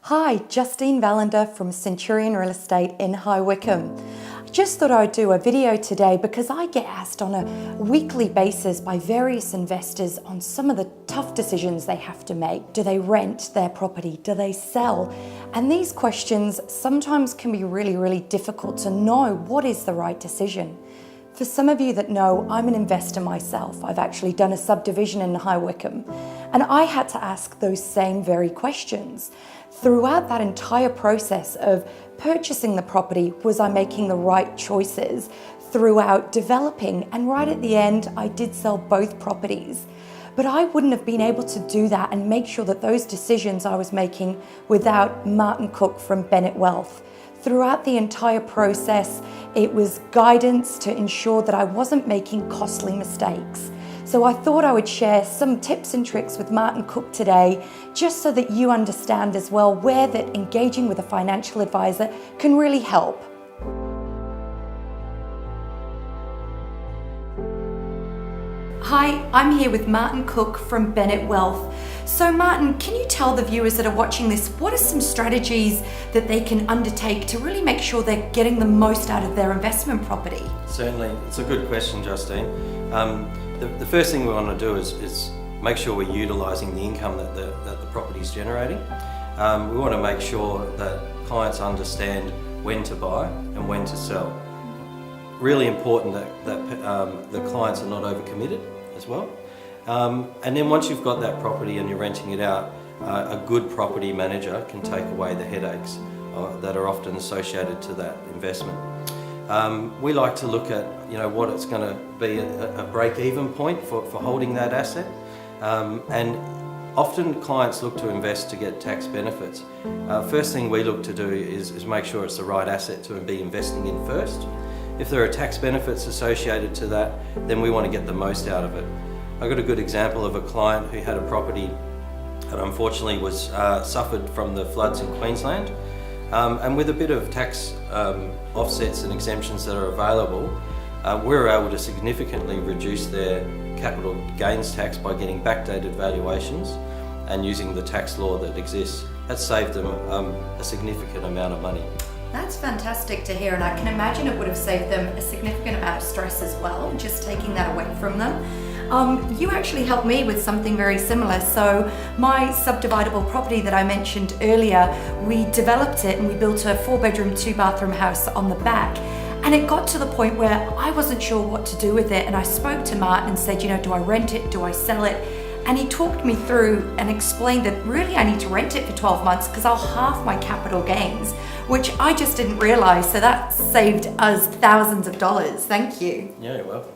Hi, Justine Vallender from Centurion Real Estate in High Wycombe. I just thought I'd do a video today because I get asked on a weekly basis by various investors on some of the tough decisions they have to make. Do they rent their property? Do they sell? And these questions sometimes can be really difficult to know what is the right decision. For some of you that know, I'm an investor myself. I've actually done a subdivision in High Wycombe, and I had to ask those same very questions. Throughout that entire process of purchasing the property, was I making the right choices throughout developing? And right at the end, I did sell both properties. But I wouldn't have been able to do that and make sure that those decisions I was making without Martin Cook from Bennett Wealth. Throughout the entire process, it was guidance to ensure that I wasn't making costly mistakes. So I thought I would share some tips and tricks with Martin Cook today, just so that you understand as well where that engaging with a financial advisor can really help. Hi, I'm here with Martin Cook from Bennett Wealth. So Martin, can you tell the viewers that are watching this, what are some strategies that they can undertake to really make sure they're getting the most out of their investment property? Certainly, it's a good question, Justine. The first thing we want to do is make sure we're utilising the income that the property is generating. We want to make sure that clients understand when to buy and when to sell. Really important that the clients are not overcommitted as well. And then once you've got that property and you're renting it out, a good property manager can take away the headaches that are often associated to that investment. We like to look at what it's going to be a break-even point for holding that asset, and often clients look to invest to get tax benefits. First thing we look to do is make sure it's the right asset to be investing in first. If there are tax benefits associated to that, then we want to get the most out of it. I got a good example of a client who had a property that unfortunately was suffered from the floods in Queensland, and with a bit of tax offsets and exemptions that are available, we were able to significantly reduce their capital gains tax by getting backdated valuations and using the tax law that exists. That saved them a significant amount of money. That's fantastic to hear, and I can imagine it would have saved them a significant amount of stress as well, just taking that away from them. You actually helped me with something very similar. So my subdividable property that I mentioned earlier, we developed it and we built a 4-bedroom, 2-bathroom house on the back. And it got to the point where I wasn't sure what to do with it, and I spoke to Martin and said, do I rent it? Do I sell it? And he talked me through and explained that really I need to rent it for 12 months because I'll halve my capital gains, which I just didn't realise. So that saved us thousands of dollars. Thank you. Yeah, you're welcome.